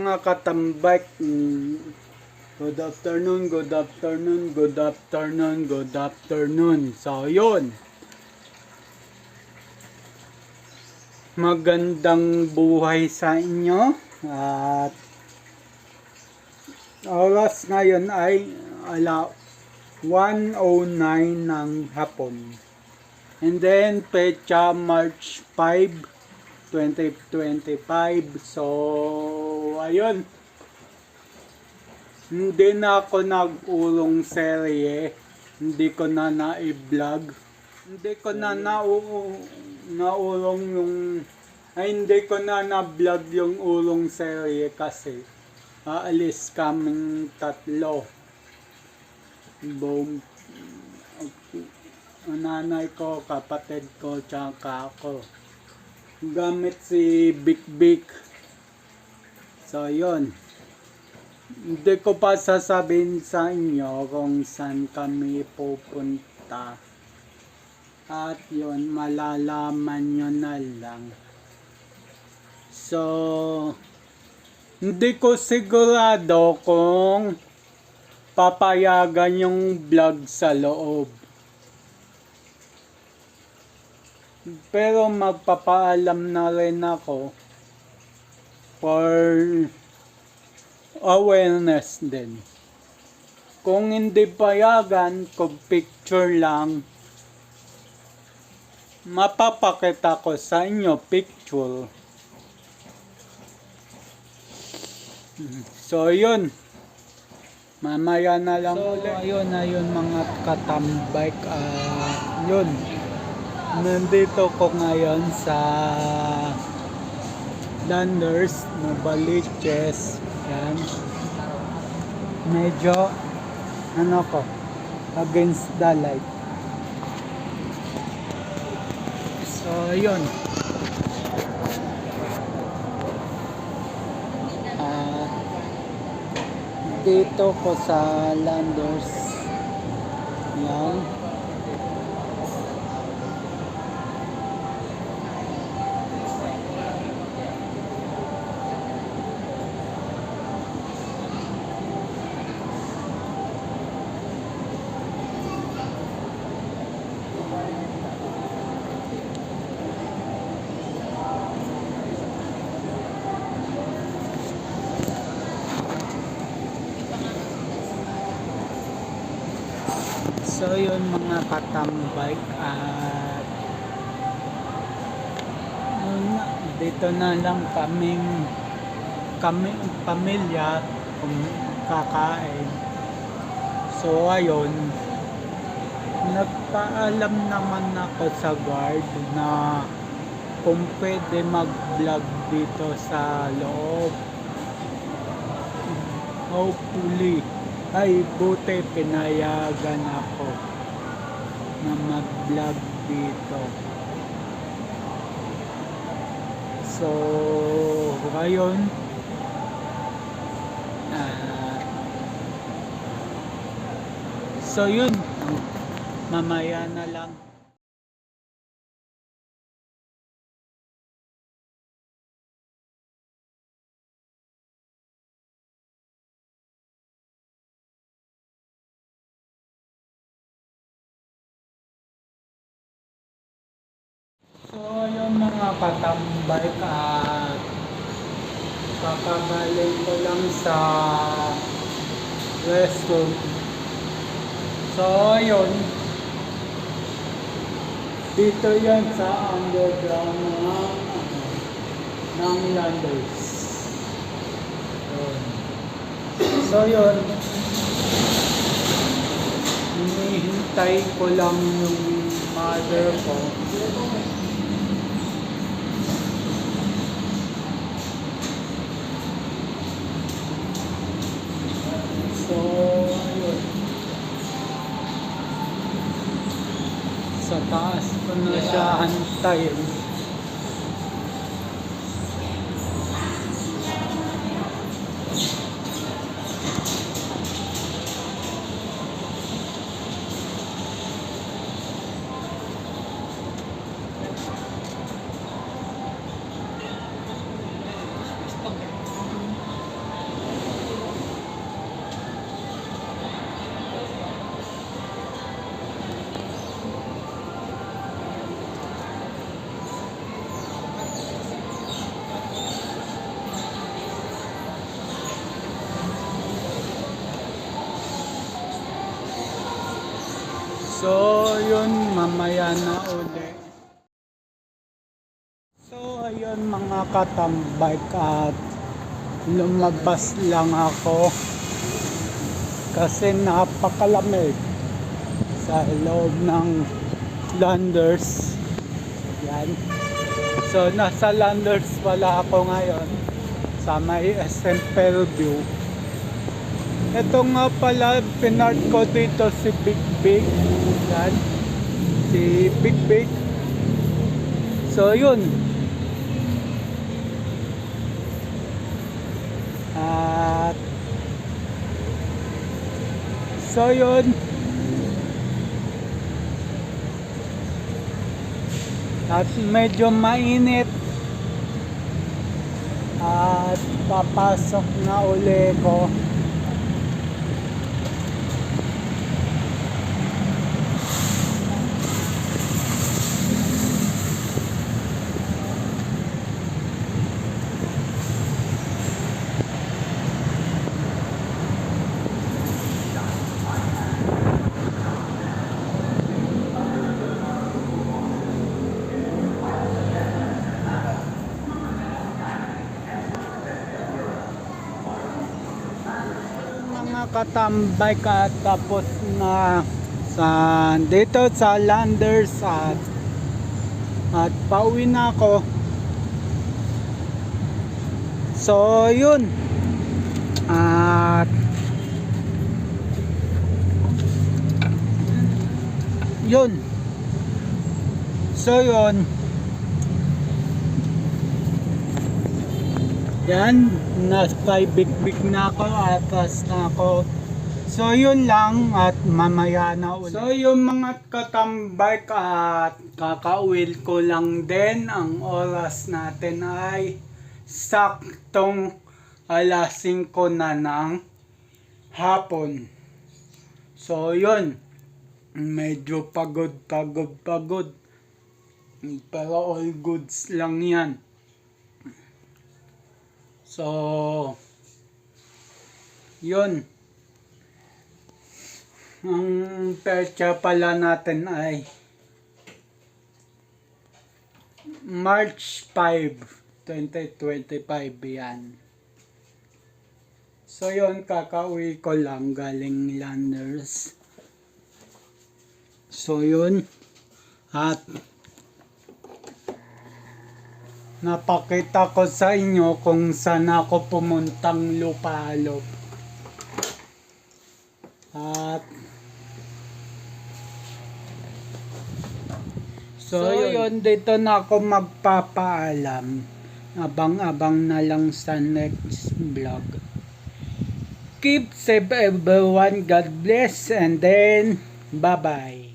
mga katambak, good afternoon, good afternoon, good afternoon, good afternoon. So, yun. Magandang buhay sa inyo. At oras ngayon ay 1:09 ng hapon. And then, pecha March 5, 2025. So, ayun. Hindi na ako nag-urong serye. Hindi ko na na-vlog. Hindi ko na naurong yung... Ay, hindi ko na na-vlog yung urong serye kasi aalis kaming tatlo. Boom. Nanay ko, kapatid ko, tsaka ako. Gamit si Big Big. So, yun. Hindi ko pa sasabihin sa inyo kung saan kami pupunta. At yun, malalaman nyo na lang. So, hindi ko sigurado kung papayagan yung vlog sa loob. Pero magpapaalam na rin ako for awareness din. Kung hindi payagan, kung picture lang, mapapakita ko sa inyo picture. So, yun. Mamaya na lang ulit. Ayun mga katambak. Yun. Nandito ko ngayon sa Landers, Novaliches. Yan. Medyo, against the light. So, yun. Dito ko sa Landers. Yan. So yun mga katambay, at dito na lang kami pamilya kakain. So ayun, nagpaalam naman ako sa guard na kung pwede mag-vlog dito sa loob. Hopefully, ay buti pinayagan ako na mag-vlog dito. So, ngayon, so yun, mamaya na lang. So, yung mga katambay, kakagaling ko lang sa restroom. So, yun. Dito yan sa underground ng Landers. So, yun. Hinihintay ko lang yung mother ko. So, ayun. Sa taas ko na siya antayin. na uli. So ayun mga katambay, at lumabas lang ako kasi napakalamig sa loob ng Landers. Yan. So nasa Landers pala ako ngayon sa may SM Fairview. Ito nga pala, pinart ko dito si Big Big. Yan. Si Big Big. So yun. At so yun. At medyo mainit. At papasok na uli ko. Katambay ka, tapos na sa dito sa Landers at pauwi na ako. So yun, at yun, so yun, yan, nasa Big na ako, atas na ako. So yun lang, at mamaya na ulit. So yung mga katambay, at kakauwi ko lang din. Ang oras natin ay saktong alas 5 na ng hapon. So yun, medyo pagod. Pero all goods lang yan. So yun, ang petsa pala natin ay March 5, 2025 yan. So yun, kakauwi ko lang galing Landers. So yun, at napakita ko sa inyo kung saan ako pumuntang Lupalop. At so yun, dito na ako magpapaalam. Abang-abang na lang sa next vlog. Keep safe everyone. God bless, and then bye-bye.